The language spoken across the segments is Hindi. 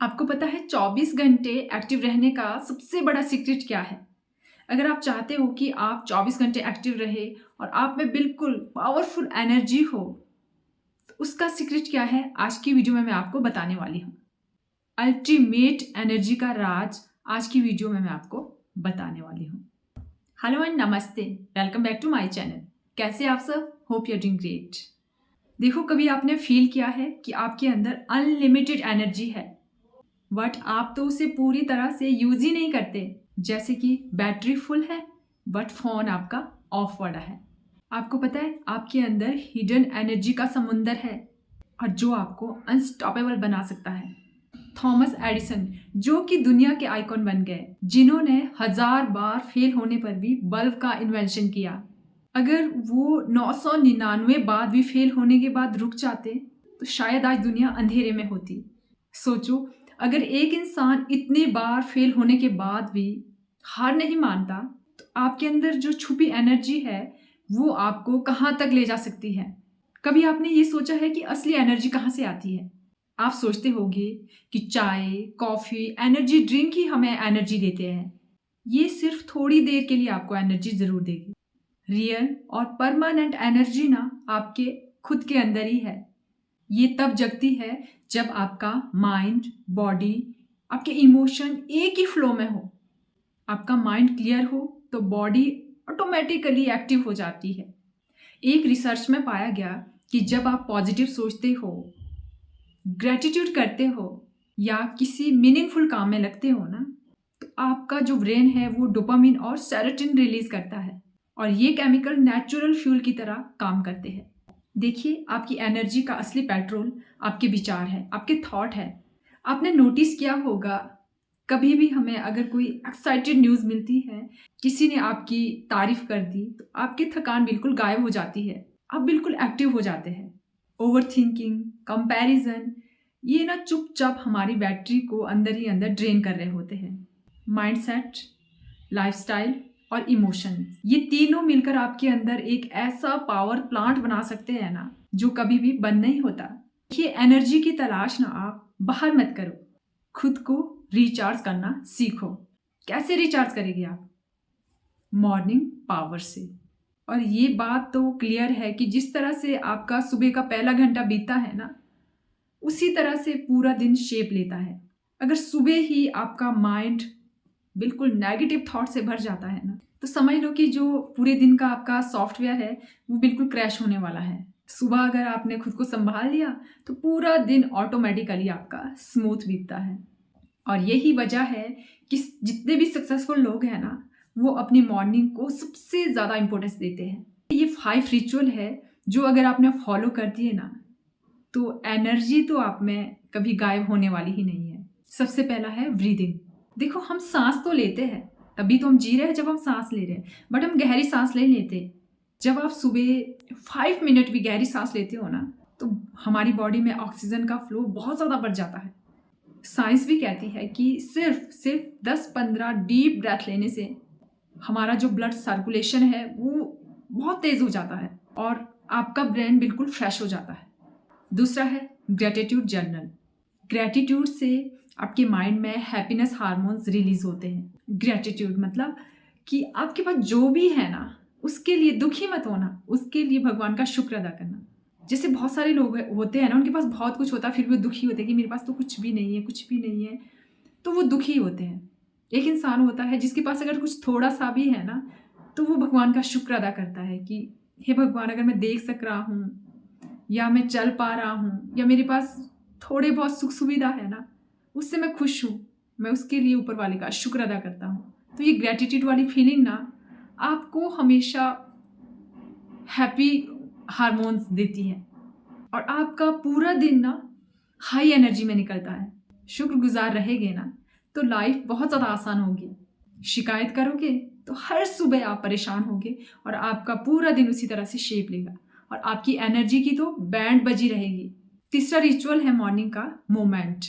आपको पता है 24 घंटे एक्टिव रहने का सबसे बड़ा सीक्रेट क्या है? अगर आप चाहते हो कि आप 24 घंटे एक्टिव रहे और आप में बिल्कुल पावरफुल एनर्जी हो, तो उसका सीक्रेट क्या है? आज की वीडियो में मैं आपको बताने वाली हूँ। अल्टीमेट एनर्जी का राज आज की वीडियो में मैं आपको बताने वाली हूँ। हेलो एंड नमस्ते, welcome back to my channel. कैसे आप सब? Hope you are doing great. देखो, कभी आपने फील किया है कि आपके अंदर अनलिमिटेड एनर्जी है, बट आप तो उसे पूरी तरह से यूज ही नहीं करते। जैसे कि बैटरी फुल है बट फोन आपका ऑफ पड़ा है। आपको पता है आपके अंदर हिडन एनर्जी का समुंदर है और जो आपको अनस्टॉपेबल बना सकता है। थॉमस एडिसन, जो कि दुनिया के आइकॉन बन गए, जिन्होंने 1000 बार फेल होने पर भी बल्ब का इन्वेंशन किया, अगर वो 999 बार भी फेल होने के बाद रुक जाते तो शायद आज दुनिया अंधेरे में होती। सोचो, अगर एक इंसान इतनी बार फेल होने के बाद भी हार नहीं मानता, तो आपके अंदर जो छुपी एनर्जी है वो आपको कहाँ तक ले जा सकती है। कभी आपने ये सोचा है कि असली एनर्जी कहाँ से आती है? आप सोचते होंगे कि चाय, कॉफ़ी, एनर्जी ड्रिंक ही हमें एनर्जी देते हैं। ये सिर्फ थोड़ी देर के लिए आपको एनर्जी ज़रूर देगी। रियल और परमानेंट एनर्जी ना आपके खुद के अंदर ही है। ये तब जगती है जब आपका माइंड, बॉडी, आपके इमोशन एक ही फ्लो में हो। आपका माइंड क्लियर हो तो बॉडी ऑटोमेटिकली एक्टिव हो जाती है। एक रिसर्च में पाया गया कि जब आप पॉजिटिव सोचते हो, ग्रेटिट्यूड करते हो या किसी मीनिंगफुल काम में लगते हो ना, तो आपका जो ब्रेन है वो डोपामिन और सेरोटोनिन रिलीज करता है और ये केमिकल नेचुरल फ्यूल की तरह काम करते हैं। देखिए, आपकी एनर्जी का असली पेट्रोल आपके विचार है, आपके थॉट है। आपने नोटिस किया होगा, कभी भी हमें अगर कोई एक्साइटेड न्यूज़ मिलती है, किसी ने आपकी तारीफ कर दी, तो आपकी थकान बिल्कुल गायब हो जाती है। आप बिल्कुल एक्टिव हो जाते हैं। ओवर थिंकिंग, कंपैरिजन, ये ना चुपचाप हमारी बैटरी को अंदर ही अंदर ड्रेन कर रहे होते हैं। माइंडसेट, लाइफस्टाइल और इमोशन, ये तीनों मिलकर आपके अंदर एक ऐसा पावर प्लांट बना सकते हैं ना, जो कभी भी बंद नहीं होता। ये एनर्जी की तलाश ना आप बाहर मत करो, खुद को रिचार्ज करना सीखो। कैसे रिचार्ज करेंगे आप? मॉर्निंग पावर से। और ये बात तो क्लियर है कि जिस तरह से आपका सुबह का पहला घंटा बीतता है ना, उसी तरह से पूरा दिन शेप लेता है। अगर सुबह ही आपका माइंड बिल्कुल नेगेटिव थॉट से भर जाता है ना, तो समझ लो कि जो पूरे दिन का आपका सॉफ्टवेयर है वो बिल्कुल क्रैश होने वाला है। सुबह अगर आपने खुद को संभाल लिया तो पूरा दिन ऑटोमेटिकली आपका स्मूथ बीतता है। और यही वजह है कि जितने भी सक्सेसफुल लोग हैं ना, वो अपनी मॉर्निंग को सबसे ज़्यादा इंपॉर्टेंस देते हैं। ये 5 रिचुअल है जो अगर आपने फॉलो कर दिए ना, तो एनर्जी तो आप में कभी गायब होने वाली ही नहीं है। सबसे पहला है ब्रीदिंग। देखो, हम सांस तो लेते हैं, तभी तो हम जी रहे हैं जब हम सांस ले रहे हैं, बट हम गहरी सांस नहीं लेते। जब आप सुबह 5 मिनट भी गहरी सांस लेते हो ना, तो हमारी बॉडी में ऑक्सीजन का फ्लो बहुत ज़्यादा बढ़ जाता है। साइंस भी कहती है कि सिर्फ 10-15 डीप ब्रेथ लेने से हमारा जो ब्लड सर्कुलेशन है वो बहुत तेज़ हो जाता है और आपका ब्रेन बिल्कुल फ्रेश हो जाता है। दूसरा है ग्रेटिट्यूड जर्नल। ग्रेटिट्यूड से आपके माइंड में हैप्पीनेस हार्मोन्स रिलीज होते हैं। ग्रेटिट्यूड मतलब कि आपके पास जो भी है ना, उसके लिए दुखी मत होना, उसके लिए भगवान का शुक्र अदा करना। जैसे बहुत सारे लोग होते हैं ना, उनके पास बहुत कुछ होता है फिर भी वो दुखी होते हैं कि मेरे पास तो कुछ भी नहीं है, कुछ भी नहीं है, तो वो दुखी होते हैं। एक इंसान होता है जिसके पास अगर कुछ थोड़ा सा भी है ना, तो वो भगवान का शुक्र अदा करता है कि हे भगवान, अगर मैं देख सक रहा हूँ या मैं चल पा रहा हूँ या मेरे पास थोड़े बहुत सुख सुविधा है ना, उससे मैं खुश हूँ, मैं उसके लिए ऊपर वाले का शुक्र अदा करता हूँ। तो ये ग्रेटिट्यूड वाली फीलिंग ना आपको हमेशा हैप्पी हार्मोन्स देती है और आपका पूरा दिन ना हाई एनर्जी में निकलता है। शुक्रगुजार रहेंगे ना तो लाइफ बहुत ज़्यादा आसान होगी। शिकायत करोगे तो हर सुबह आप परेशान होगे और आपका पूरा दिन उसी तरह से शेप लेगा और आपकी एनर्जी की तो बैंड बजी रहेगी। तीसरा रिचुअल है मॉर्निंग का मोमेंट।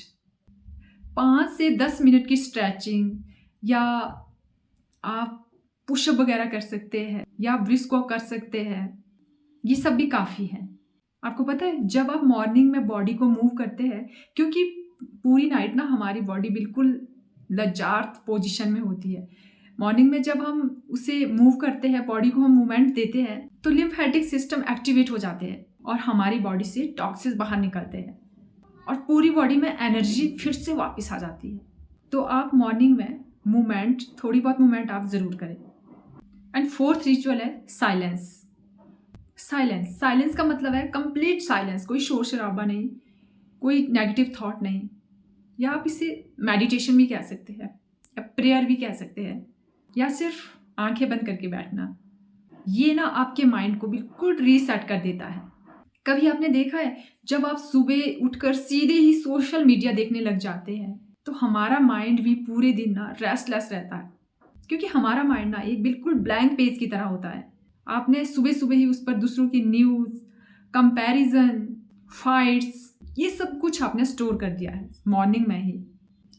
5 से 10 मिनट की स्ट्रेचिंग या आप पुशअप वगैरह कर सकते हैं या ब्रिस्क वॉक कर सकते हैं, ये सब भी काफ़ी है। आपको पता है, जब आप मॉर्निंग में बॉडी को मूव करते हैं, क्योंकि पूरी नाइट ना हमारी बॉडी बिल्कुल लजार्थ पोजीशन में होती है। मॉर्निंग में जब हम उसे मूव करते हैं, बॉडी को हम मूवमेंट देते हैं, तो लिम्फेटिक सिस्टम एक्टिवेट हो जाते हैं और हमारी बॉडी से टॉक्सिन्स बाहर निकलते हैं और पूरी बॉडी में एनर्जी फिर से वापस आ जाती है। तो आप मॉर्निंग में मूवमेंट, थोड़ी बहुत मूवमेंट आप ज़रूर करें। एंड फोर्थ रिचुअल है साइलेंस। साइलेंस का मतलब है कंप्लीट साइलेंस, कोई शोर शराबा नहीं, कोई नेगेटिव थॉट नहीं, या आप इसे मेडिटेशन भी कह सकते हैं या प्रेयर भी कह सकते हैं, या सिर्फ आंखें बंद करके बैठना। ये ना आपके माइंड को बिल्कुल रीसेट कर देता है। कभी आपने देखा है जब आप सुबह उठकर सीधे ही सोशल मीडिया देखने लग जाते हैं तो हमारा माइंड भी पूरे दिन ना रेस्टलेस रहता है, क्योंकि हमारा माइंड ना एक बिल्कुल ब्लैंक पेज की तरह होता है। आपने सुबह सुबह ही उस पर दूसरों की न्यूज़, कंपैरिजन, फाइट्स, ये सब कुछ आपने स्टोर कर दिया है मॉर्निंग में ही।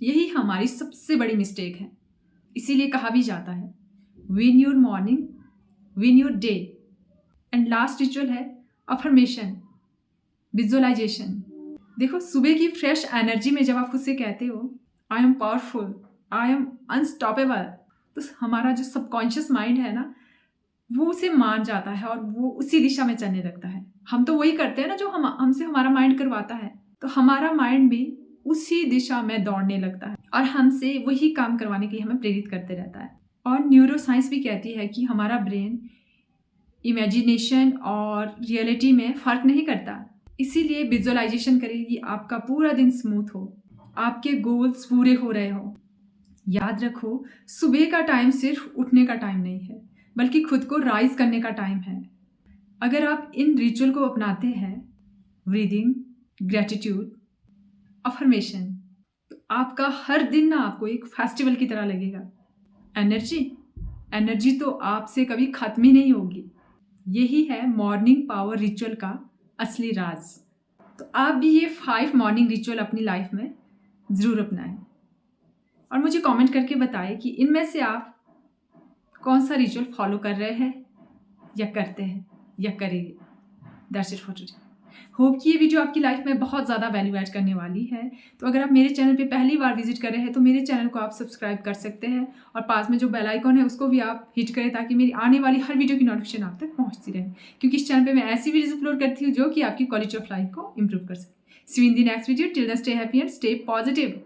यही हमारी सबसे बड़ी मिस्टेक है। इसीलिए कहा भी जाता है win your morning, win your day. And last ritual है अफर्मेशन, विजुअलाइजेशन। देखो, सुबह की फ्रेश एनर्जी में जब आप खुद से कहते हो I am powerful, I am unstoppable, तो हमारा जो सबकॉन्शियस माइंड है ना, वो उसे मान जाता है और वो उसी दिशा में चलने लगता है। हम तो वही करते हैं ना जो हमसे हमारा माइंड करवाता है, तो हमारा माइंड भी उसी दिशा में दौड़ने लगता है और हमसे वही काम करवाने के लिए हमें प्रेरित करते रहता है। और न्यूरो साइंस भी कहती है कि हमारा ब्रेन इमेजिनेशन और रियलिटी में फ़र्क नहीं करता। इसीलिए विजुअलाइजेशन करें कि आपका पूरा दिन स्मूथ हो, आपके गोल्स पूरे हो रहे हो। याद रखो, सुबह का टाइम सिर्फ उठने का टाइम नहीं है, बल्कि खुद को राइज करने का टाइम है। अगर आप इन रिचुअल को अपनाते हैं, ब्रीदिंग, ग्रेटिट्यूड, अफर्मेशन, तो आपका हर दिन ना आपको एक फेस्टिवल की तरह लगेगा। एनर्जी तो आपसे कभी खत्म ही नहीं होगी। यही है मॉर्निंग पावर रिचुअल का असली राज। तो आप भी ये 5 मॉर्निंग रिचुअल अपनी लाइफ में ज़रूर अपनाएं और मुझे कमेंट करके बताएं कि इनमें से आप कौन सा रिचुअल फॉलो कर रहे हैं या करते हैं या करेंगे। That's it for today. Hope कि ये वीडियो आपकी लाइफ में बहुत ज़्यादा वैल्यू ऐड करने वाली है। तो अगर आप मेरे चैनल पे पहली बार विजिट कर रहे हैं तो मेरे चैनल को आप सब्सक्राइब कर सकते हैं और पास में जो बेल आइकॉन है उसको भी आप हिट करें ताकि मेरी आने वाली हर वीडियो की नोटिफिकेशन आप तक पहुंचती रहे, क्योंकि इस चैनल पे मैं ऐसी वीडियोस अपलोड करती हूँ जो कि आपकी क्वालिटी ऑफ लाइफ को इंप्रूव कर सके। See you in the next video. Till then stay happy and stay positive.